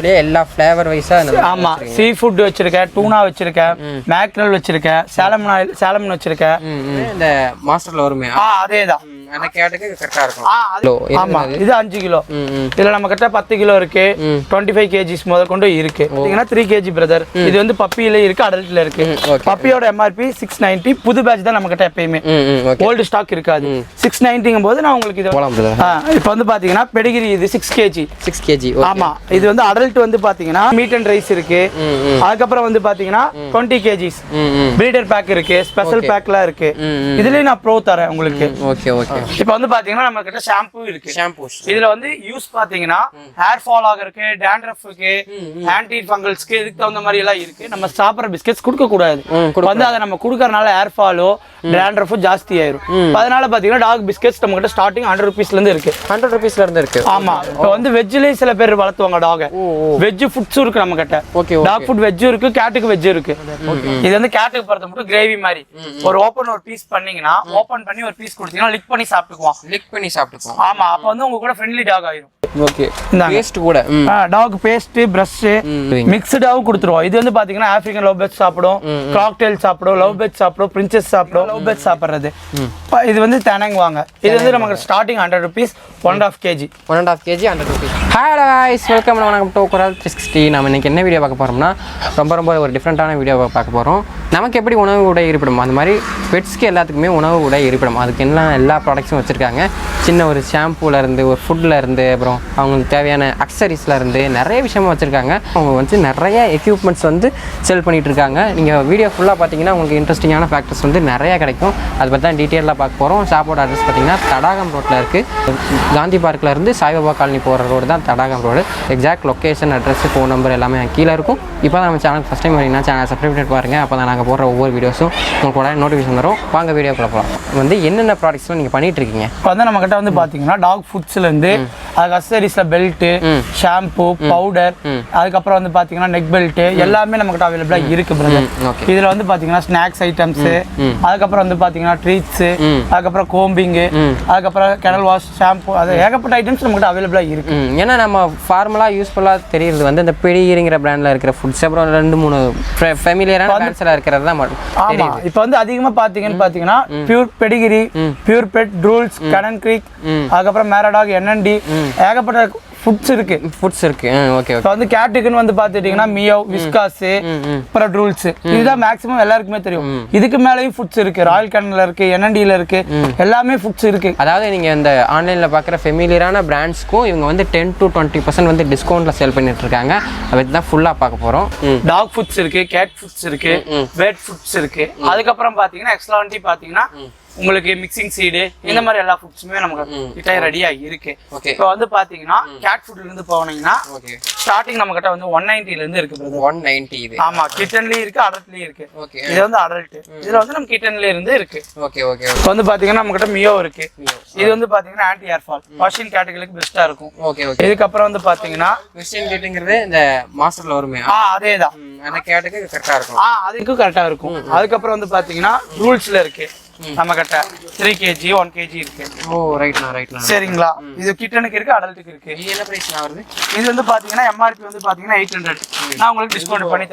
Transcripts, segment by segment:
மீயோலயே எல்லா ஃப்ளேவர் வைஸா ஆமா sea food வச்சிருக்கேன் டூனா வச்சிருக்கேன் மேக்ரல் வச்சிருக்கேன் சாலமன் வச்சிருக்கேன் இந்த மாஸ்டர்ல வருமே அதேதான் அந்த கேட்டுக்கு கரெக்டா இருக்கும் ஆமா இது 5 கிலோ இதுல நம்ம கிட்ட 10 கிலோ இருக்கு 25 kg முதல் கொண்டு இருக்கு பாத்தீங்கன்னா 3 kg பிரதர் இது வந்து பப்பியில இருக்கு அடல்ட்ல இருக்கு பப்பியோட MRP 690 புது பேட்ச் தான் நம்ம கிட்ட எப்பயுமே ஓல்ட் ஸ்டாக் இருக்காது 690ங்கும் போது நான் உங்களுக்கு இது இப்போ வந்து பாத்தீங்கன்னா பெடிகிரி இது 6 kg ஆமா இது வந்து அடல்ட் வந்து பாத்தீங்கன்னா மீட் அண்ட் ரைஸ் இருக்கு அதுக்கு அப்புறம் வந்து பாத்தீங்கன்னா 20 kg பிரீடர் பேக் இருக்கு ஸ்பெஷல் பேக்லாம் இருக்கு இதுலயே நான் ப்ரோ தரேன் உங்களுக்கு ஓகே ஓகே இப்போ வந்து பாத்தீங்கன்னா நம்ம கிட்ட ஷாம்பு இருக்கு இதுல வந்து யூஸ் பாத்தீங்கன்னா ஹேர் ஃபால் ஆகறதுக்கு டாண்ட்ரஃப்க்கு ஆன்டி ஃபங்கல்ஸ்க்கு இதுக்கு தகுந்த மாதிரி எல்லாம் இருக்கு நம்ம சாப்பிட்ற பிஸ்கெட்ஸ் கொடுக்க கூடாது வந்து அதை நம்ம கொடுக்கறனால ஹேர் ஃபாலோ டாண்ட்ரஃப் ஜாஸ்தி ஆயிரும் அதனால பாத்தீங்கன்னா டாக் பிஸ்கெட்ஸ் நம்ம கிட்ட ஸ்டார்டிங் 100 rupeesல இருந்து இருக்கு 100 rupeesல இருந்து இருக்கு ஆமா இப்போ வந்து வெஜ்லயே சில பேர் வளர்த்துவாங்க டாக் வெஜ் ஃபுட்ஸும் இருக்கு நம்ம கிட்ட டாக் ஃபுட் வெஜ் இருக்கு கேட்டுக்கு வெஜ் இருக்கு இது வந்து கேட்டுக்கு பொறுத்த மட்டும் கிரேவி மாதிரி ஒரு ஒரு பீஸ் பண்ணீங்கன்னா ஓபன் பண்ணி ஒரு பீஸ் கொடுத்தீங்கன்னா லிக் பண்ணி சாப்பிட்டுக்குவோம் ஆமா அப்ப வந்து உங்க கூட ஃப்ரெண்ட்லி டாக் ஆயிரும் ஓகே பேஸ்ட் கூட டாக் பேஸ்ட் பிரஷ் மிக்ஸ்டாவும் கொடுத்துருவோம் இது வந்து பாத்தீங்கன்னா ஆப்பிரிக்கன் லவ் பேர்ட்ஸ் சாப்பிடும் காக்டெயில் சாப்பிடும் லவ் பேர்ட்ஸ் சாப்பிடும் பிரின்சஸ் சாப்பிடும் லவ் பேர்ட்ஸ் சாப்பிடுறது இது வந்து தெனங் வாங்க இது வந்து நமக்கு starting 100 rupees 1.5 kg 1.5 kg 100 rupees hi guys welcome to KURAL 360 நாம இன்னைக்கு என்ன வீடியோ பார்க்க போறோம்னா ரொம்ப ஒரு டிஃபரெண்டான வீடியோ பார்க்க போறோம் நமக்கு எப்படி உணவு உடை இருப்பிடும் அந்த மாதிரி பெட்ஸ்க்கு எல்லாத்துக்குமே உணவு உடை இருப்பிடும் அதுக்கு எல்லா ப்ராடக்ட்ஸும் வச்சிருக்காங்க சின்ன ஒரு ஷாம்பூல இருந்து ஒரு ஃபுட்ல இருந்து அப்புறம் அவங்களுக்கு தேவையான அக்சசரிஸ்ல இருந்து நிறைய விஷயமா வச்சிருக்காங்க அவங்க வந்து நிறைய எக்யூப்மெண்ட்ஸ் வந்து செல் பண்ணிட்டு இருக்காங்க நீங்க வீடியோ ஃபுல்லா பாத்தீங்கன்னா உங்களுக்கு இன்ட்ரெஸ்டிங்கான ஃபேக்டர்ஸ் வந்து நிறைய கிடைக்கும் அதை பத்தி தான் டீடைலா பார்க்க போறோம் ஷாப்போட அட்ரஸ் பாத்தீங்கன்னா தடாகம் ரோட்ல இருக்கு காந்தி பார்க்ல இருந்து சாய்பாபா காலனி போற ரோடு தான் Thadagam road exact location address phone number எல்லாமே கீழே இருக்கும் இப்போ தான் நம்ம சேனல் ஃபர்ஸ்ட் டைம் வரீங்கன்னா சேனல் சப்ஸ்கிரைப் பண்ணி பாருங்க அப்போ தான் நாங்கள் போடுற ஒவ்வொரு வீடியோஸும் உங்களுக்கு உடனே நோட்டிஃபிகேஷன் வரும் வாங்க வீடியோ போகலாம் வந்து என்னென்ன ப்ராடக்ட்ஸ்லாம் நீங்கள் பண்ணிட்டு இருக்கீங்க இப்போ வந்து நம்ம கிட்ட வந்து பார்த்தீங்கன்னா டாக் ஃபுட்ஸ்லேருந்து அதுக்கு அக்சசரிஸில் பெல்ட்டு ஷாம்பு பவுடர் அதுக்கப்புறம் வந்து பார்த்தீங்கன்னா நெக் பெல்ட்டு எல்லாமே நம்ம கிட்ட அவைலபிளாக இருக்கு பிரதர் இதில் வந்து பார்த்தீங்கன்னா ஸ்நாக்ஸ் ஐட்டம்ஸு அதுக்கப்புறம் வந்து பார்த்தீங்கன்னா ட்ரீட்ஸு அதுக்கப்புறம் கோம்பிங்கு அதுக்கப்புறம் கெனல் வாஷ் ஷாம்பு அது ஏகப்பட்ட ஐட்டம்ஸ் நம்ம கிட்ட அவைலபிளாக இருக்கு ஏன்னா நம்ம ஃபார்மலாக யூஸ்ஃபுல்லாக தெரியுது வந்து இந்த பெடிகிரிங்கிற பிராண்டில் இருக்கிற ஃபுட்ஸ் அப்புறம் 2-3 ஃபெமிலியரான பிராண்ட்ஸில் இருக்கிறது தான் ஆமாம் இப்போ வந்து அதிகமாக பார்த்தீங்கன்னா pure Pedigree Purepet Drools Canine Creek அதுக்கப்புறம் மேரடாக் NND ஏகப்பட்ட ஃபுட்ஸ் இருக்கு ஓகே இப்போ வந்து கேட்டுக்குன்னு வந்து பார்த்துட்டீங்கன்னா மியோ விஸ்காஸ் அப்புறம் ரூல்ஸ் இதுதான் மேக்ஸிமம் எல்லாருக்குமே தெரியும் இதுக்கு மேலேயும் ஃபுட்ஸ் இருக்கு ராயல் கேனல்ல இருக்கு NNDல இருக்கு எல்லாமே ஃபுட்ஸ் இருக்கு அதாவது நீங்க இந்த ஆன்லைன்ல பார்க்குற ஃபெமிலியரான பிராண்ட்ஸ்க்கும் இவங்க வந்து 10 to 20% வந்து டிஸ்கவுண்ட்ல சேல் பண்ணிட்டு இருக்காங்க அதை தான் ஃபுல்லா பார்க்க போறோம் டாக் ஃபுட்ஸ் இருக்கு கேட் ஃபுட்ஸ் இருக்கு பேர்ட் ஃபுட்ஸ் இருக்கு அதுக்கப்புறம் பார்த்தீங்கன்னா எக்ஸ்ட்ராண்டி பார்த்தீங்கன்னா உங்களுக்கு மிக்சிங் சீடு இந்த மாதிரி எல்லா ஃபுட்ஸுமே நமக்கு கிட்ட ரெடியா இருக்கு இப்போ வந்து பாத்தீங்கன்னா கேட் ஃபுட்ல இருந்து போனீங்கன்னா ஸ்டார்டிங் நம்ம கிட்ட வந்து 190ல இருந்து இருக்கு பிரதர் 190 இது ஆமா கிட்டன்லயே இருக்கு அடல்ட்லயே இருக்கு இது வந்து அடல்ட் இதுல வந்து நம்ம கிட்டன்ல இருந்து இருக்கு இப்போ வந்து பாத்தீங்கன்னா நம்ம கிட்ட மியோ இருக்கு இது வந்து பாத்தீங்கன்னா ஆன்டி ஹேர் ஃபால் பர்ஷியன் கேட்டகரிக்கு பெஸ்டா இருக்கும் இதுக்கு அப்புறம் வந்து பாத்தீங்கன்னா வெஸ்டர்ன் கேட்டுங்கிறது இந்த மாஸ்டர்ல வருமே அதேதான் அந்த கேட்டுக்கு கரெக்டா இருக்கும் அதுக்கு கரெக்டா இருக்கும் அதுக்கு அப்புறம் வந்து பாத்தீங்கன்னா ரூல்ஸ்ல இருக்கு நம்ம கிட்ட 3 kg 1 kg இருக்கு ரைட்னா சரிங்களா இது கிட்டனுக்கு இருக்கு அடல்ட்டுக்கு இருக்கு இது என்ன பிரைஸ்ல வருது இது வந்து பாத்தீங்கன்னா MRP வந்து பாத்தீங்கன்னா 800 நான் உங்களுக்கு டிஸ்கவுண்ட் பண்ணி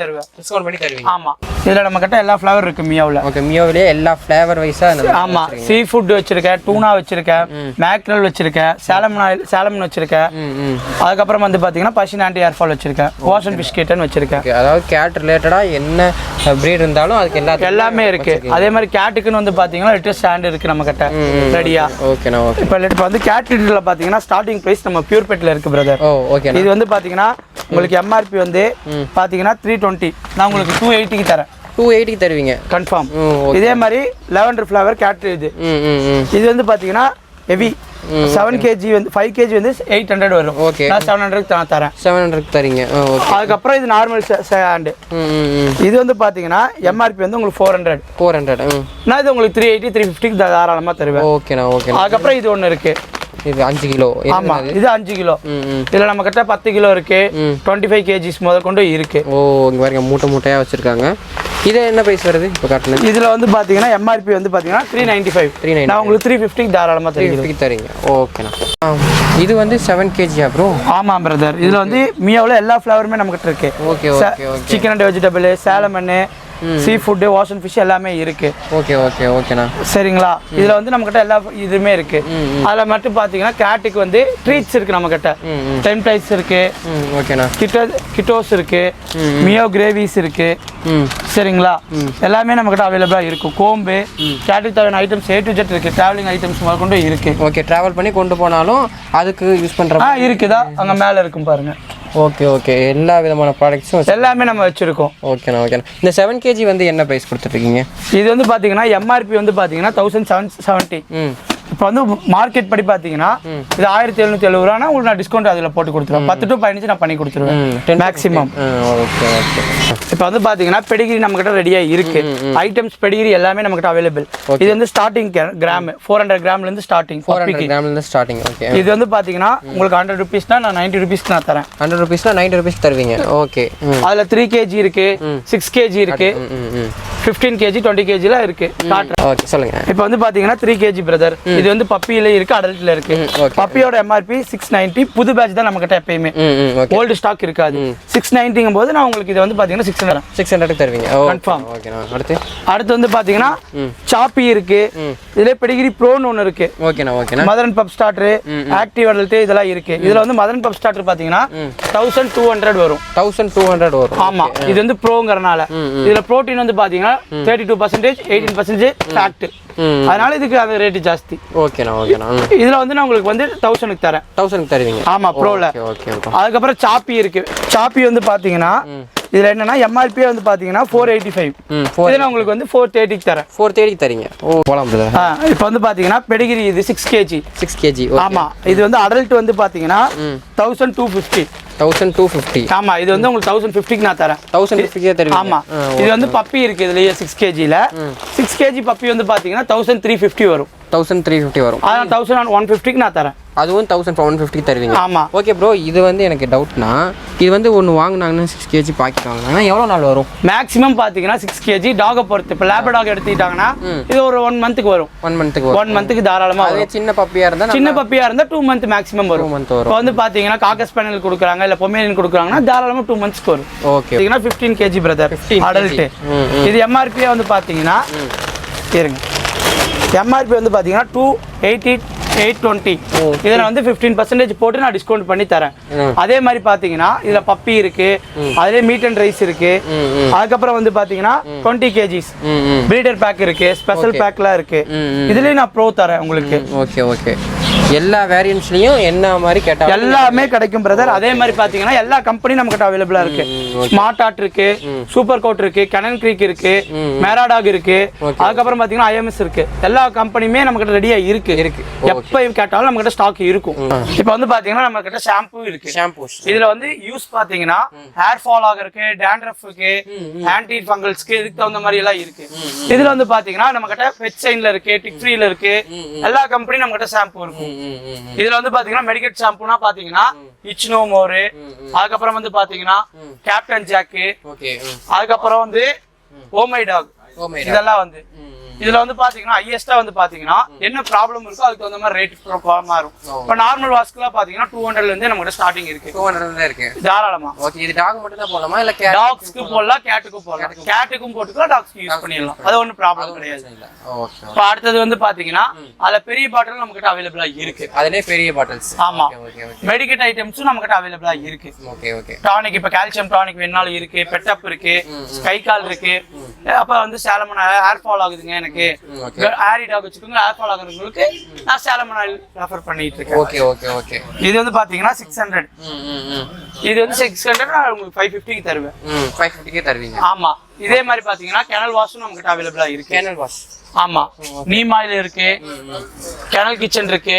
தருவீங்க ஆமா இதுல நம்ம கிட்ட எல்லா ஃப்ளேவர் இருக்கு மியோல மியோவிலே எல்லா ஃப்ளேவர் வைஸா ஆமா சீ ஃபுட் வச்சிருக்கேன் டூனா வச்சிருக்கேன் மேக்ரல் வச்சிருக்கேன் சாலமன் வச்சிருக்கேன் அதுக்கு அப்புறம் வந்து பாத்தீங்கன்னா பர்ஷியன் ஆன்டி ஹேர் ஃபால் வச்சிருக்கேன் ஓஷன் பிஸ்கெட்னு வச்சிருக்கேன் அதாவது கேட் ரிலேட்டடா என்ன பிரீட் இருந்தாலும் அதுக்கு எல்லாமே இருக்கு அதே மாதிரி கேட்டுக்குன்னு வந்து பாத்தீங்கன்னா லேட்டஸ்ட் ஸ்டாண்ட் இருக்கு நம்ம கிட்ட ரெடியா இப்போ வந்து கேட் லிட்டர்ல பாத்தீங்கன்னா ஸ்டார்டிங் பிரைஸ் நம்ம பியூர் பெட்ல இருக்கு பிரதர் இது வந்து பாத்தீங்கன்னா உங்களுக்கு MRP வந்து பாத்தீங்கன்னா 320 நான் உங்களுக்கு 280 க்கு தரேன் 280 க்கு தருவீங்க கன்ஃபார்ம் இதே மாதிரி லெவண்டர் ஃப்ளவர் கேட் இது வந்து பாத்தீங்கன்னா ஹெவி 7 kg வந்து 5 kg வந்து 800 வரும் நான் 700 க்கு தரேன் 700 க்கு தரீங்க அதுக்கு அப்புறம் இது நார்மல் ஸ்டாண்ட் இது வந்து பாத்தீங்கன்னா MRP வந்து உங்களுக்கு 400 நான் இது உங்களுக்கு 380 350 க்கு தாராளமா தருவேன் ஓகேனா அதுக்கு அப்புறம் இது ஒன்னு இருக்கு இது 5 கிலோ ஆமா இது 5 கிலோ இதுல நம்ம கிட்ட 10 கிலோ இருக்கு 25 kg முதல் கொண்டு இருக்கு இங்க பாருங்க மூட்டையா வச்சிருக்காங்க இது என்ன பிரைஸ் வருது இப்போ காட்டுல? இதுல வந்து பாத்தீங்கன்னா எம்ஆர்பி வந்து பாத்தீங்கன்னா 395. நான் உங்களுக்கு 350 தாராளமா 350 தரீங்க. ஓகேண்ணா. இது வந்து 7 kg ப்ரோ? ஆமா பிரதர். இதுல வந்து மியாவுல எல்லா ஃப்ளேவருமே நமக்கிட்ட இருக்கு. Okay okay okay. Chicken and vegetable, salmon, sea food, வாஷ் அண்ட் ஃபிஷ் எல்லாமே இருக்கு. ஓகே ஓகே ஓகேண்ணா. சரிங்களா? இதுல வந்து நம்ம கிட்ட எல்லா இதுமே இருக்கு. அதுல மட்டும் பாத்தீங்கன்னா கேட்டுக்கு வந்து ட்ரீட்ஸ் இருக்கு நம்ம கிட்ட. டைம் டைஸ் இருக்கு. ஓகேண்ணா. கிட்டோஸ் இருக்கு. மியோ கிரேவிஸ் இருக்கு. சரிங்களா? எல்லாமே நம்ம கிட்ட அவைலபிளா இருக்கும். கோம்பு, கேட்டுக்கு தேவையான ஐட்டம்ஸ் A to Z இருக்கு. டிராவலிங் ஐட்டம்ஸ் முதற்கொண்டு இருக்கு. ஓகே. டிராவல் பண்ணி கொண்டு போனாலும் அதுக்கு யூஸ் பண்ற இருக்குதா? அங்க மேல இருக்கும் பாருங்க. Okay okay. எல்லா விதமான ப்ராடக்ட்ஸும் எல்லாமே நம்ம வச்சிருக்கோம். ஓகேண்ணா ஓகேண்ணா. இந்த 7 kg வந்து என்ன ப்ரைஸ் கொடுத்துட்ருக்கீங்க? இது வந்து பார்த்தீங்கன்னா எம்ஆர்பி வந்து பார்த்தீங்கன்னா 1770. இப்போ வந்து மார்க்கெட் படி பார்த்தீங்கன்னா இது 1770 ரூபானா உங்களுக்கு நான் டிஸ்கவுண்ட் அதில் போட்டு கொடுத்துருவேன். 10 to 15 நான் பண்ணி கொடுத்துருவேன் மேக்ஸிமம். Okay okay. இப்போ வந்து பார்த்தீங்கன்னா பெடிகிரி நம்மகிட்ட ரெடியாக இருக்கு. ஐட்டம்ஸ் பெடிகிரி எல்லாமே நம்மகிட்ட அவைலபிள். இது வந்து ஸ்டார்டிங் கிராம் 400 கிராம்லேருந்து ஸ்டார்டிங். 400 கிராம்லேருந்து ஸ்டார்டிங். ஓகே. இது வந்து பார்த்தீங்கன்னா உங்களுக்கு 100 rupeesனா நான் 90 rupeesக்கு நான் தரேன். 100 rupeesனா 90 rupees தருவீங்க. ஓகே. அதில் 3 kg இருக்கு, 6 kg இருக்கு, 15 kg, 20 kgலாம் இருக்கு. ஓகே சொல்லுங்க. இப்போ வந்து பார்த்தீங்கன்னா 3 kg பிரதர். இது வந்து பப்பியில இருக்கு, அடல்ட்ல இருக்கு. பப்பியோட எம்ஆர்பி 690. புது பேட்ச் தான் நம்ம கிட்ட எப்பயுமே. ஓல்டு ஸ்டாக் இருக்காது. 690ங்கும் போது நான் உங்களுக்கு இது வந்து பாத்தீங்கன்னா 600 தருவீங்க. கன்ஃபார்ம். ஓகேண்ணா. அடுத்து வந்து பாத்தீங்கன்னா சாப்பி இருக்கு. இதுல பெடிகிரி ப்ரோன்னு ஒன்னு இருக்கு. ஓகேண்ணா ஓகேண்ணா. Mother and pup starter, active adult இதெல்லாம் இருக்கு. இதுல வந்து மதர் அண்ட் பப் ஸ்டார்டர் பாத்தீங்கன்னா 1200 வரும். 1200 வரும். ஆமா. இது வந்து ப்ரோங்கறனால இதுல புரோட்டீன் வந்து பாத்தீங்கன்னா 32%, 18% ஃபேட். அதனால இதுக்கு அந்த ரேட் ஜாஸ்தி. ஓகேண்ணா ஓகேண்ணா. இதுல வந்து நான் உங்களுக்கு வந்து 1000க்கு தரேன். 1000க்கு தருவீங்க. ஆமா ப்ரோல. Okay okay. அதுக்கப்புறம் சாப்பி இருக்கு. சாப்பி வந்து பாத்தீங்கன்னா இதுல என்னன்னா எம்ஆர்பி வந்து பாத்தீங்கன்னா 485. இது நான் உங்களுக்கு வந்து 430க்கு தரேன். 430க்கு தரீங்க. ஓ போலாம் பிரதர். இப்போ வந்து பாத்தீங்கன்னா பெடிகிரி இது 6 kg. 6 kg. ஆமா. இது வந்து அடல்ட் வந்து பாத்தீங்கன்னா 1250. 1250. ஆமா. இது வந்து உங்களுக்கு 1050க்கு நான் தரேன். 1050க்கு தருவீங்க. ஆமா. இது வந்து பப்பி இருக்கு இதுலயே 6 kgல. 6 kg பப்பி வந்து பாத்தீங்கன்னா 1350 வரும். 1350 வரும். அதான் 1150க்கு நான் தரேன். அதுவும் 1150க்கு தருவீங்க. ஆமா. Okay bro. இது வந்து எனக்கு டவுட்னா இது வந்து ஒன்று வாங்கினாங்கன்னா 6 kg பாக்கெட் வாங்கினாங்கன்னா எவ்வளோ நாள் வரும்? மேக்ஸிமம் பார்த்தீங்கன்னா 6 kg டாகை பொறுத்து. இப்போ லேப் டாக் எடுத்துக்கிட்டாங்கன்னா இது ஒரு 1 மந்த்துக்கு வரும். 1 மந்த்துக்கு வரும். 1 மந்த்துக்கு தாராளமாக வரும். சின்ன பப்பியாக இருந்தால் 2 மந்த் மேக்ஸிமம் வரும். 2 மந்த் வரும். இப்போ வந்து பார்த்தீங்கன்னா காக்கஸ் பேனல் கொடுக்குறாங்க இல்லை பொமேரியன் கொடுக்குறாங்கன்னா தாராளமாக 2 மந்த்ஸ்க்கு வரும். ஓகே. 15 kg brother adult. இது எம்ஆர்பியே வந்து பார்த்தீங்கன்னா இருங்க எம்ஆர்பி வந்து பார்த்தீங்கன்னா 288.20. இதில் வந்து 15% போட்டு நான் டிஸ்கவுண்ட் பண்ணி தரேன். அதே மாதிரி பார்த்தீங்கன்னா இதில் பப்பி இருக்கு, அதிலே மீட் அண்ட் ரைஸ் இருக்கு. அதுக்கப்புறம் வந்து பார்த்தீங்கன்னா 20 kgs பிரீடர் பேக் இருக்கு, ஸ்பெஷல் பேக்லாம் இருக்கு. இதுலேயும் நான் ப்ரோ தரேன் உங்களுக்கு. Okay okay. எல்லா வேரியன்ட்ஸ்லயும் என்ன மாதிரி கேட்டா எல்லாமே கிடைக்கும் பிரதர். அதே மாதிரி பாத்தீங்கன்னா எல்லா கம்பெனி நம்ம கிட்ட அவைலபிளா இருக்கு. ஸ்மார்ட் ஆர்ட் இருக்கு, சூப்பர் கோட் இருக்கு, கெனல் கிரீக் இருக்கு, மேராடாக் இருக்கு. அதுக்கப்புறம் பாத்தீங்கன்னா IMS இருக்கு. எல்லா கம்பெனியுமே நம்ம கிட்ட ரெடியா இருக்கு. எப்ப கேட்டாலும் நம்ம கிட்ட ஸ்டாக் இருக்கும். இப்போ வந்து பாத்தீங்கன்னா நம்ம கிட்ட ஷாம்பு இருக்கு. இதுல வந்து யூஸ் பாத்தீங்கன்னா ஹேர் ஃபால் ஆகிறதுக்கு, டேண்ட்ரஃப்க்கு, ஆன்டி ஃபங்கல்ஸ்க்கு இதுக்கு தகுந்த மாதிரி எல்லாம் இருக்கு. இதுல வந்து பாத்தீங்கன்னா நம்ம கிட்ட பெட் சைன்ல இருக்கு, டிக் ஃப்ரீல இருக்கு. எல்லா கம்பெனி நம்ம கிட்ட ஷாம்பு இருக்கும். இதுல வந்து பாத்தீங்கன்னா மெடிக்கல் ஷாம்புனா பாத்தீங்கன்னா இச்னோ மோர், அதுக்கப்புறம் வந்து பாத்தீங்கன்னா கேப்டன் ஜாக், அதுக்கப்புறம் வந்து ஓ மை டாக், இதெல்லாம் வந்து இதுல வந்து பாத்தீங்கன்னா ஹையஸ்டா வந்து பாத்தீங்கன்னா என்ன ப்ராப்ளம் இருக்கோ அதுக்கு தகுந்த மாதிரி ரேட் மாறும். இப்போ நார்மல் வாஸ்க்குலாம் பாத்தீங்கன்னா 200ல இருந்து நமக்கு ஸ்டார்டிங் இருக்கு. 200ல இருந்து இருக்கு தாராளமா. ஓகே. இது டாக் மட்டும் தான் போடலாமா இல்ல டாக்ஸ்க்கு போடலாம், கேட்டுக்கும் போடலாம். கேட்டுக்கும் போட்டுக்கலாம், டாக்ஸ்க்கு யூஸ் பண்ணிடலாம். அது ஒன்றும் ப்ராப்ளம் கிடையாது. ஓகே. இப்போ அடுத்தது வந்து பாத்தீங்கன்னா அதுல பெரிய பாட்டில் நம்ம கிட்ட அவைலபிளா இருக்கு. அதுலயே பெரிய பாட்டில்ஸ். ஆமா. மெடிக்கல் ஐட்டம்ஸும் நம்ம கிட்ட அவைலபிளா இருக்கு. Okay okay. டானிக் இப்போ கால்சியம் டானிக் வேணாலும் இருக்கு, பெட்டப் இருக்கு, ஸ்கை கால் இருக்கு. அப்ப வந்து சாலமன் ஹேர் ஃபால் ஆகுதுங்க எனக்கு, ஆரி டாக் வச்சுக்கோங்க, ஹேர் ஃபால் ஆகுறவங்களுக்கு நான் சாலமன் ஆயில் ரெஃபர் பண்ணிட்டு இருக்கேன். Okay okay okay. இது வந்து பாத்தீங்கன்னா 600. இது வந்து 600 நான் உங்களுக்கு 550க்கு தருவேன். 550க்கு தருவீங்க. ஆமா. இதே மாதிரி பாத்தீங்கன்னா கெனல் வாஷும் நம்ம கிட்ட அவைலபிளா இருக்கு. Kennel wash. ஆமா. நீம் ஆயில் இருக்கு, கெனல் கிச்சன் இருக்கு,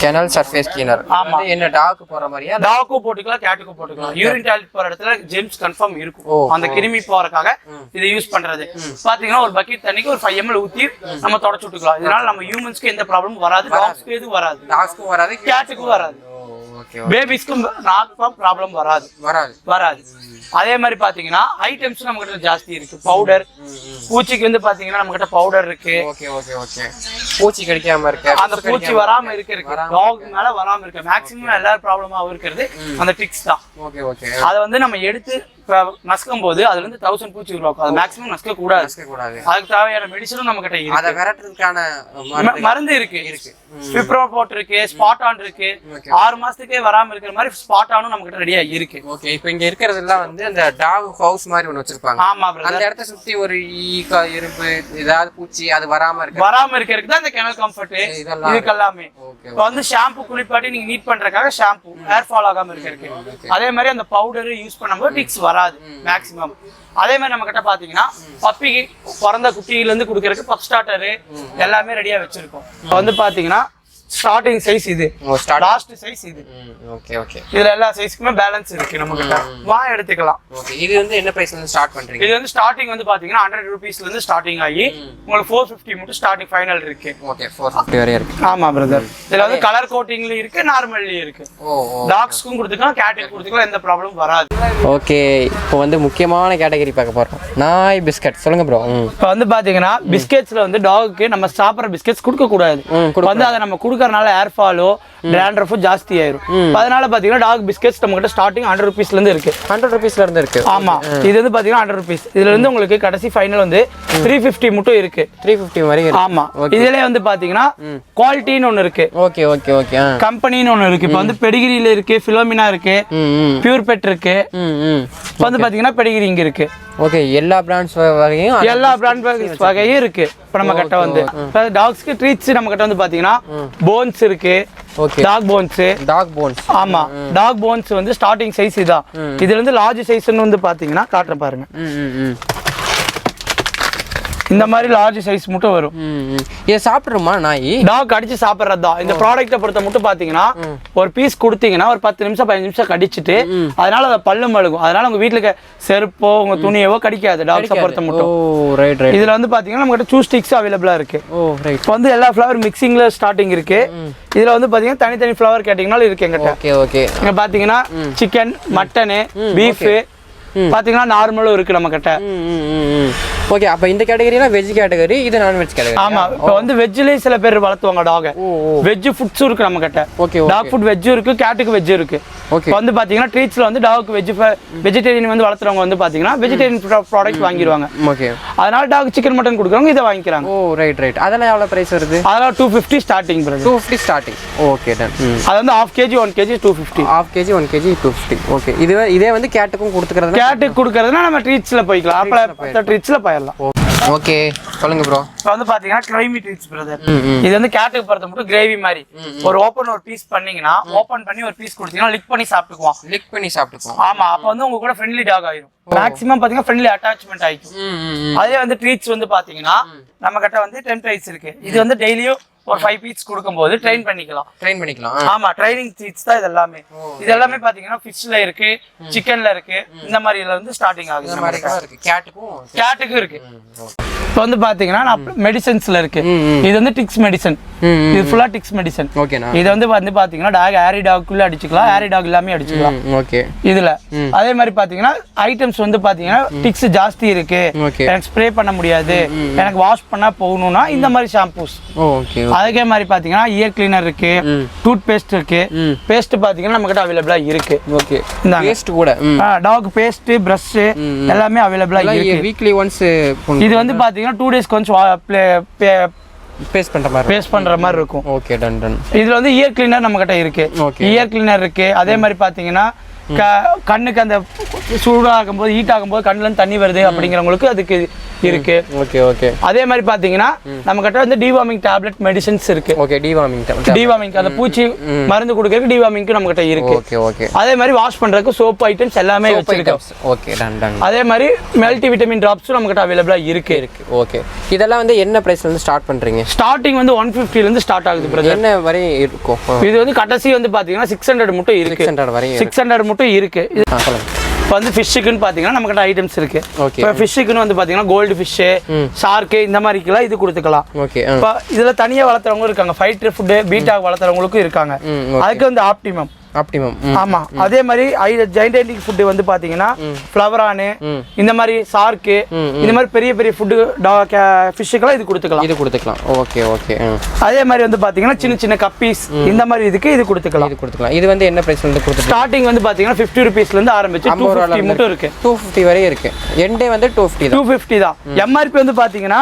கெனல் சர்ஃபேஸ் கிளீனர். ஆமா. என்ன டாக் போற மாதிரியா? டாக்கு போட்டுக்கலாம், கேட்டுக்கு போட்டுக்கலாம். யூரின் டாய்லெட் போற இடத்துல ஜெம்ஸ் கன்ஃபார்ம் இருக்கும். அந்த கிருமி போறதுக்காக இதை யூஸ் பண்றது. பாத்தீங்கன்னா ஒரு பக்கெட் தண்ணிக்கு ஒரு 5 ml ஊத்தி நம்ம தொடச்சு விட்டுக்கலாம். இதனால நம்ம ஹியூமன்ஸ்க்கு எந்த ப்ராப்ளமும் வராது, டாக்ஸ்க்கு எதுவும் வராது, டாக்ஸ்க்கும் வராது, கேட்டுக்கும் வராது. பேபிஸ்க்கும் ப்ராப்ளம் வராது. அதே மாதிரி பாத்தீங்கன்னா ஐட்டம்ஸ் நம்ம கிட்ட ஜாஸ்தி இருக்கு. பவுடர் பூச்சிக்கு வந்து பாத்தீங்கன்னா நம்ம கிட்ட பவுடர் இருக்கு. பூச்சி கடிக்காம இருக்கு, அந்த பூச்சி வராம இருக்கு. டாக் மேல வராம இருக்கு. மேக்ஸிமம் எல்லா ப்ராப்ளமாவும் இருக்கிறது அந்த டிக்ஸ் தான். அதை வந்து நம்ம எடுத்து நசுக்கும் போது அதுல இருந்து 1000 பூச்சி உருவாக்கும். அது மேக்ஸிமம் நசுக்க கூடாது. அதுக்கு தேவையான மெடிசனும் நம்ம கிட்ட இருக்கு. அதை விரட்டுறதுக்கான மருந்து இருக்கு. பிப்ரோபோட் இருக்கு, ஸ்பாட் ஆன் இருக்கு. 6 மாசத்துக்கே வராம இருக்கிற மாதிரி ஸ்பாட் ஆனும் நம்ம கிட்ட ரெடியா இருக்கு. ஓகே, இப்போ இங்க இருக்கிறதெல்லாம் வந்து அந்த டாக் ஹவுஸ் மாதிரி ஒன்னு வச்சிருப்பாங்க. ஆமா, அந்த இடத்தை சுத்தி ஒரு ஈக்கா எறும்பு ஏதாவது பூச்சி அது வராம இருக்கிறதுக்கு தான் இந்த கெனல் கம்ஃபர்ட் இதுக்கு எல்லாமே. இப்போ வந்து ஷாம்பு குளிப்பாட்டி நீங்க நீட் பண்றதுக்காக ஷாம்பு ஹேர் ஃபால் ஆகாம இருக்கு. அதே மாதிரி அந்த பவுடர் யூஸ் பண்ணும்போது டிக்ஸ் வராது மேக்ஸிமம். அதே மாதிரி நம்ம கிட்ட பாத்தீங்கன்னா பப்பிக்கு பிறந்த குட்டியில இருந்து குடுக்கறதுக்கு பப் ஸ்டார்டர் எல்லாமே ரெடியா வச்சிருக்கோம். வந்து பாத்தீங்கன்னா ஸ்டார்டிங் சைஸ் இது, லாஸ்ட் சைஸ் இது. ஓகே ஓகே, இதுல எல்லா சைஸ்க்குமே பேலன்ஸ் இருக்கு நம்ம கிட்ட. வா எடுத்துக்கலாம். ஓகே, இது வந்து என்ன பிரைஸ்ல இருந்து ஸ்டார்ட் பண்றீங்க? இது வந்து ஸ்டார்டிங் வந்து பாத்தீங்கன்னா 100 ரூபீஸ்ல இருந்து ஸ்டார்டிங் ஆகி உங்களுக்கு 450 மட்டும் ஸ்டார்டிங் ஃபைனல் இருக்கு. ஓகே, 450 வரை இருக்கு. ஆமா பிரதர். இதுல வந்து கலர் கோட்டிங்ல இருக்கு, நார்மல்லி இருக்கு. டாக்ஸ்க்கும் கொடுத்துக்கலாம், கேட்டுக்கு கொடுத்துக்கலாம், எந்த ப்ராப்ளம் வராது. ஓகே, இப்போ வந்து முக்கியமான கேட்டகரி பார்க்க போறோம். நாய் பிஸ்கட் சொல்லுங்க ப்ரோ. இப்போ வந்து பாத்தீங்கன்னா பிஸ்கெட்ஸ்ல வந்து டாகுக்கு நம்ம சாப்பிட்ற பிஸ்கெட்ஸ் கொடுக்க கூடாது. வந்து அதை நம்ம கொடுக்கறனால ஏர் ஃபாலோ டேண்ட்ரஃப் ஜாஸ்தி ஆயிரும். அதனால பாத்தீங்கன்னா டாக் பிஸ்கெட்ஸ் நம்ம கிட்ட ஸ்டார்டிங் 100 ரூபீஸ்ல இருந்து இருக்கு. 100 ரூபீஸ்ல இருந்து இருக்கு. ஆமா, இது வந்து பாத்தீங்கன்னா 100 ரூபீஸ். இதுல இருந்து உங்களுக்கு கடைசி ஃபைனல் வந்து 350 மட்டும் இருக்கு. 350 வரைக்கும். ஆமா, இதுலயே வந்து பாத்தீங்கன்னா குவாலிட்டின்னு ஒன்னு இருக்கு. ஓகே ஓகே ஓகே, கம்பெனின்னு ஒன்னு இருக்கு. இப்போ வந்து பெடிகிரில இருக்கு, ஃபிலோமினா இருக்கு, பியூர் பெட் இருக்கு. இப்போ வந்து பாத்தீங்கன்னா பெடிகிரி இங்க இருக்கு. ஓகே, எல்லா பிராண்ட்ஸ் வகையும் இருக்கு. இப்போ நம்ம கிட்ட வந்து டாக்ஸ்க்கு ட்ரீட்ஸ் நம்ம கிட்ட வந்து பாத்தீங்கன்னா போன்ஸ் இருக்கு. Okay, dog bones. ஆமா, டாக் போன்ஸ் வந்து ஸ்டார்டிங் சைஸ் இதான். இதுல இருந்து லார்ஜ் சைஸ்ன்னு வந்து பாத்தீங்கன்னா காட்டுற பாருங்க. இந்த மாதிரி லார்ஜ் சைஸ் மட்டும் வரும். இதை சாப்பிடுமா நாய்? டாக் கடிச்சு சாப்பிட்றது தான். இந்த ப்ராடக்ட்டை பொறுத்த மட்டும் பாத்தீங்கன்னா ஒரு பீஸ் கொடுத்தீங்கன்னா ஒரு 10 நிமிஷம் 15 நிமிஷம் கடிச்சிட்டு அதனால அதை பல்லு மழுகும். அதனால உங்க வீட்டுல செருப்போ உங்க துணியவோ கடிக்காது டாக்ஸை பொறுத்த மட்டும். இதுல வந்து பாத்தீங்கன்னா நம்ம கிட்ட 2 ஸ்டிக்ஸ் அவைலபிளா இருக்கு. இப்போ வந்து எல்லா ஃபிளவர் மிக்சிங்ல ஸ்டார்டிங் இருக்கு. இதுல வந்து பாத்தீங்கன்னா தனித்தனி ஃபிளவர் கேட்டீங்கனாலும் இருக்கு எங்கிட்ட. ஓகே ஓகே, இங்க பாத்தீங்கன்னா சிக்கன், மட்டனு, பீஃப் பாத்தீங்கன்னா நார்மலும் இருக்கு நம்ம கிட்ட. ஓகே, அப்ப இந்த கேட்டகரினா வெஜ் கேட்டகரி, இது நான்வெஜ் கேட்டகரி. ஆமா, இப்போ வந்து வெஜ்லயே சில பேர் வளர்த்துவாங்க டாக். வெஜ் ஃபுட்ஸும் இருக்கு நம்ம கிட்ட. ஓகே, டாக் ஃபுட் வெஜ்ஜும் இருக்கு, கேட்டுக்கு வெஜ் இருக்கு. ஓகே, வந்து பாத்தீங்கன்னா ட்ரீட்ஸ்ல வந்து டாக் வெஜிடேரியன் வந்து வளர்த்துறவங்க வந்து பாத்தீங்கன்னா வெஜிடேரியன் ப்ராடக்ட் வாங்கிடுவாங்க. ஓகே, அதனால டாக் சிக்கன் மட்டன் கொடுக்குறவங்க இதை வாங்கிக்கிறாங்க. ஓ ரைட் ரைட். அதெல்லாம் எவ்வளவு பிரைஸ் வருது? அதெல்லாம் 250 starting brother. 250 starting. Okay done. அது வந்து 1/2 kg 1 kg 250. 1/2 kg 1 kg 250. Okay, இதே வந்து கேட்டுக்கும் கொடுத்துக்கிறது. கேட்டுக்கு கொடுக்கறதுனா நம்ம ட்ரீட்ஸ்ல போய்க்கலாம். அப்ப ட்ரீட்ஸ்ல போயிடலாம். ஓகே, சொல்லுங்க ப்ரோ. இப்போ வந்து பாத்தீங்கன்னா கிரைமி ட்ரீட்ஸ் பிரதர். இது வந்து கேட்டுக்கு பொறுத்த மட்டும் கிரேவி மாதிரி ஒரு பீஸ் பண்ணீங்கன்னா ஓபன் பண்ணி ஒரு பீஸ் கொடுத்தீங்கன்னா லிக் பண்ணி சாப்பிட்டுக்குவான். ஆமா, அப்ப வந்து உங்க கூட ஃப்ரெண்ட்லி டாக் ஆயிரும். மேக்ஸிமம் பாத்தீங்கன்னா ஃப்ரெண்ட்லி அட்டாச்மெண்ட் ஆயிடும். அதே வந்து ட்ரீட்ஸ் வந்து பாத்தீங்கன்னா நம்ம கிட்ட வந்து 10 ட்ரைஸ் இருக்கு. இது வந்து டெய்லியும் ஒரு 5 பீஸ் கொடுக்கும்போது ட்ரெயின் பண்ணிக்கலாம். ஆமா, ட்ரைனிங் ட்ரீட்ஸ் தான் இது எல்லாமே. இது எல்லாமே பாத்தீங்கன்னா ஃபிஷ்ல இருக்கு, சிக்கன்ல இருக்கு. இந்த மாதிரில இருந்து ஸ்டார்டிங் ஆகுது. இந்த மாதிரி இருக்கு, கேட்டுக்கும் இருக்கு. இப்போ வந்து பாத்தீங்கன்னா மெடிசன்ஸ்ல இருக்கு. இது வந்து டிக்ஸ் மெடிசன். இது ஃபுல்லா டிக்ஸ் மெடிசன். ஓகேனா, இது வந்து பாத்தீங்கன்னா டாக் ஹேரி டாக்குள்ள அடிச்சுக்கலாம், ஹேரி டாக் எல்லாமே அடிச்சுக்கலாம். ஓகே, இதுல அதே மாதிரி பாத்தீங்கன்னா ஐட்டம்ஸ் வந்து பாத்தீங்கன்னா டிக்ஸ் ஜாஸ்தி இருக்கு, எனக்கு ஸ்ப்ரே பண்ண முடியாது, எனக்கு வாஷ் பண்ணா போகணும்னா இந்த மாதிரி ஷாம்பூஸ். ஓகே, அதே மாதிரி பாத்தீங்கன்னா இயர் கிளீனர் இருக்கு, டூத் பேஸ்ட் இருக்கு. பேஸ்ட் பாத்தீங்கன்னா நம்ம கிட்ட அவைலபிளா இருக்கு. ஓகே, இந்த பேஸ்ட் கூட டாக் பேஸ்ட், பிரஷ் எல்லாமே அவைலபிளா இருக்கு. Weekly once. இது வந்து பாத்தீங்கன்னா 2 டேஸ்க்கு ஒன்ஸ் பேஸ்ட் பண்ற மாதிரி இருக்கும். Okay done done. இதுல வந்து இயர் கிளீனர் நம்ம கிட்ட இருக்கு. இயர் கிளீனர் இருக்கு. அதே மாதிரி பாத்தீங்கன்னா கண்ணுக்கு அந்த சூடாகும் போது ஹீட் ஆகும் போது கண்ணுல இருந்து தண்ணி வருது அப்படிங்கிறவங்களுக்கு அதுக்கு இருக்கு. Okay okay. அதே மாதிரி பாத்தீங்கன்னா நம்ம கிட்ட வந்து டிவார்மிங் டேப்லெட் மெடிசின்ஸ் இருக்கு. ஓகே, டிவார்மிங் அந்த பூச்சி மருந்து கொடுக்கறதுக்கு டிவார்மிங்க்கு நம்ம கிட்ட இருக்கு. Okay okay. அதே மாதிரி வாஷ் பண்றதுக்கு சோப் ஐட்டம்ஸ் எல்லாமே வச்சிருக்கோம். Okay done done. அதே மாதிரி மல்டி விட்டமின் டிராப்ஸும் நம்ம கிட்ட அவைலபிளா இருக்கு. ஓகே, இதெல்லாம் வந்து என்ன பிரைஸ்ல இருந்து ஸ்டார்ட் பண்றீங்க? ஸ்டார்டிங் வந்து 150 ல இருந்து ஸ்டார்ட் ஆகுது பிரதர். என்ன வரை இருக்கும்? இது வந்து கடைசி வந்து பாத்தீங்கன்னா 600 மட்டும் இருக்கு. 600 வரை 600 மட்டும் இருக்கு. இப்போ வந்து ஃபிஷ்ஷுக்குன்னு பாத்தீங்கன்னா நம்ம கிட்ட ஐட்டம்ஸ் இருக்கு. இப்போ ஃபிஷ்ஷுக்குன்னு வந்து பாத்தீங்கன்னா கோல்டு ஃபிஷ், ஷார்க் இந்த மாதிரிக்கெல்லாம் இது கொடுத்துக்கலாம். ஓகே, இப்போ இதுல தனியா வளர்த்துறவங்க இருக்காங்க. ஃபைட்டர் ஃபுட், பீட்டா வளர்த்துறவங்களுக்கும் இருக்காங்க. அதுக்கு வந்து ஆப்டிமம் ஆப்டிமம். ஆமா. அதே மாதிரி ஜைன்டிக் ஃபுட் வந்து பாத்தீங்கன்னா ஃப்ளவரானு இந்த மாதிரி சார்க்கு இந்த மாதிரி பெரிய பெரிய ஃபுட் ஃபிஷ்ஷுக்கெல்லாம் இது கொடுத்துக்கலாம். Okay okay. அதே மாதிரி வந்து பாத்தீங்கன்னா சின்ன சின்ன கப்பீஸ் இந்த மாதிரி இதுக்கு இது கொடுத்துக்கலாம். இது வந்து என்ன பிரைஸ்ல இருந்து கொடுத்துக்கலாம்? ஸ்டார்டிங் வந்து பாத்தீங்கன்னா 50 rupeesல இருந்து ஆரம்பிச்சு 250 மட்டும் இருக்கு. 250 வரை இருக்கு. எண்டே வந்து 250 தான். எம்ஆர்பி வந்து பாத்தீங்கன்னா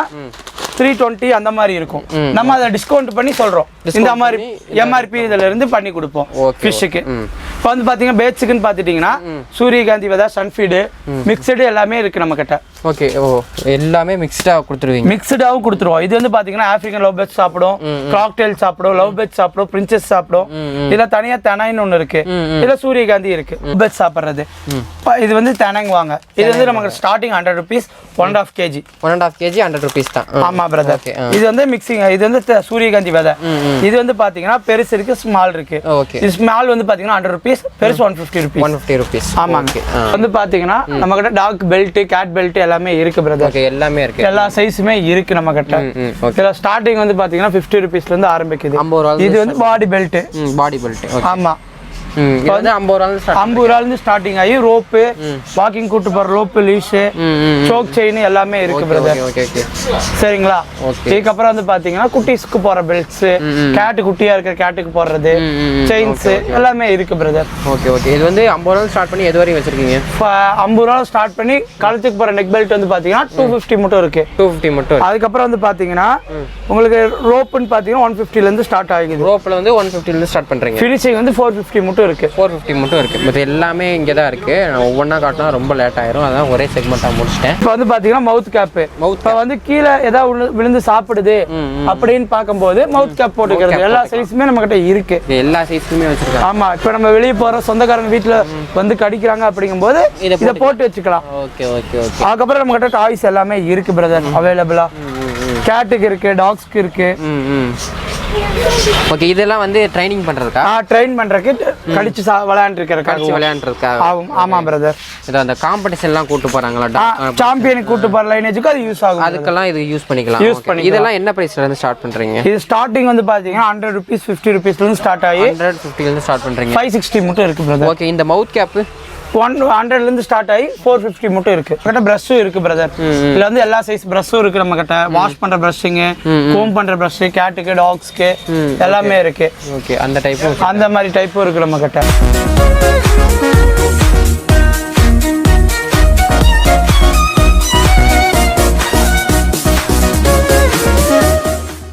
320 அந்த மாதிரி இருக்கும். நம்ம அதை டிஸ்கவுண்ட் பண்ணி சொல்றோம். இந்த மாதிரி எம்ஆர்பி இதுல இருந்து பண்ணி கொடுப்போம் ஃபிஷ்ஷுக்கு. இப்போ வந்து பாத்தீங்கன்னா பேட்ஸுக்குன்னு பாத்துட்டீங்கன்னா சூரியகாந்தி விதை, சன்ஃபீடு, மிக்சடு எல்லாமே இருக்கு நம்ம கிட்ட. ஓகே. ஓ, எல்லாமே மிக்ஸ்டா கொடுத்துருவீங்க? மிக்ஸ்டாவும் கொடுத்துருவோம். இது வந்து பாத்தீங்கன்னா ஆப்பிரிக்கன் லவ் பேர்ட்ஸ் சாப்பிடும், காக்டெயில் சாப்பிடும், லவ் பேர்ட்ஸ் சாப்பிடும், பிரின்சஸ் சாப்பிடும். இதுல தனியா தெனாய்னு ஒண்ணு இருக்கு, இதுல சூரியகாந்தி இருக்கு. லவ் பேர்ட்ஸ் சாப்பிடுறது இது வந்து தெனாங் வாங்க. இது வந்து நமக்கு ஸ்டார்டிங் 100 rupees 1.5 kg 100 rupees தான். ஆமா பிரதர். இது வந்து மிக்சிங். இது வந்து சூரியகாந்தி விதை. இது வந்து பாத்தீங்கன்னா பெருசு இருக்கு, ஸ்மால் இருக்கு. இது ஸ்மால் வந்து பாத்தீங்கன்னா 100 rupees, பெருசு 150 rupees. ஆமாங்க. வந்து பாத்தீங்கன்னா நம்ம கிட்ட டாக் பெல்ட், கேட் பெல்ட் எல்லாமே இருக்கு பிரதர். ஓகே, எல்லாமே இருக்கு. எல்லா சைஸுமே இருக்கு நம்ம கிட்ட. இதுல ஸ்டார்டிங் வந்து பாத்தீங்கன்னா 50 rupeesல இருந்து ஆரம்பிக்குது. இது வந்து பாடி பெல்ட். ஆமா. இது வந்து 50 ரூபாயில இருந்து ஸ்டார்டிங் ஆகி ரோப்பு, வாக்கிங் கூட்டு போற ரோப்பு, லீஷ், சோக் செயின் எல்லாமே இருக்கு பிரதர். சரிங்களா? இதுக்கப்புறம் வந்து பாத்தீங்கன்னா குட்டீஸ்க்கு போற பெல்ட்ஸ், கேட் குட்டியா இருக்கிற கேட்டுக்கு போடுறது, செயின்ஸ் எல்லாமே இருக்கு பிரதர். Okay okay. இது வந்து 50 ரூபாயில ஸ்டார்ட் பண்ணி எது வரைக்கும் வச்சிருக்கீங்க? 50 ரூபாயில ஸ்டார்ட் பண்ணி கழுத்துக்கு போற நெக் பெல்ட் வந்து பாத்தீங்கன்னா 250 மட்டும் இருக்கு. 250 மட்டும். அதுக்கப்புறம் வந்து பாத்தீங்கன்னா உங்களுக்கு ரோப்புன்னு பாத்தீங்கன்னா 150ல இருந்து ஸ்டார்ட் ஆகுது. ரோப்ல வந்து 150ல இருந்து ஸ்டார்ட் பண்றீங்க. ஃபினிஷிங் வந்து 450 மட்டும் இருக்கு. 450 மட்டும் இருக்கு. மற்ற எல்லாமே இங்கே தான் இருக்கு. நான் ஒவ்வொன்றா காட்டினா ரொம்ப லேட் ஆயிரும். அதான் ஒரே செக்மெண்ட்டாக முடிச்சிட்டேன். இப்போ வந்து பார்த்தீங்கன்னா மவுத் கேப். இப்போ வந்து கீழே ஏதாவது விழுந்து சாப்பிடுது அப்படின்னு பார்க்கும்போது மவுத் கேப் போட்டுக்கிறது எல்லா சைஸுமே நம்ம கிட்ட இருக்கு. எல்லா சைஸுமே வச்சிருக்காங்க. ஆமா. இப்போ நம்ம வெளியே போற சொந்தக்காரங்க வீட்டில் வந்து கடிக்கிறாங்க அப்படிங்கும்போது இதை போட்டு வச்சுக்கலாம். Okay okay okay. அதுக்கப்புறம் நம்ம கிட்ட டாய்ஸ் எல்லாமே இருக்கு பிரதர், அவைலபிளா. கேட்டுக்கு இருக்கு, டாக்ஸ்க்கு இருக்கு. ஓகே. இதெல்லாம் வந்து ட்ரைனிங் பண்றதுக்கா? ட்ரெயின் பண்றதுக்கு, கடிச்சு விளையாண்டுருக்கா. ஆமா பிரதர். இது அந்த காம்படிஷன்லாம் கூட்டு போறாங்களா? சாம்பியன் கூட்டு போற லைனேஜுக்கு அது யூஸ் ஆகும். அதுக்கெல்லாம் இது யூஸ் பண்ணிக்கலாம். இதெல்லாம் என்ன பிரைஸ்ல இருந்து ஸ்டார்ட் பண்றீங்க? இது ஸ்டார்டிங் வந்து பாத்தீங்கன்னா 100 rupees 50 rupeesல இருந்து ஸ்டார்ட் ஆகி 150ல இருந்து ஸ்டார்ட் பண்றீங்க. 560 மட்டும் இருக்கு பிரதர். ஓகே. இந்த மவுத் கேப் 100ல இருந்து ஸ்டார்ட் ஆகி 450 மட்டும் இருக்கு. கிட்ட பிரஷ்ஷும் இருக்கு பிரதர். இதுல வந்து எல்லா சைஸ் பிரஷ்ஷும் இருக்கு நம்ம கிட்ட. வாஷ் பண்ற பிரஷ்ஷிங், கோம் பண்ற பிரஷ், கேட்டுக்கு, டாக்ஸ்க்கு எல்லாமே இருக்கு. ஓகே. அந்த டைப்பும் அந்த மாதிரி டைப்பும் இருக்கு நம்ம கிட்ட.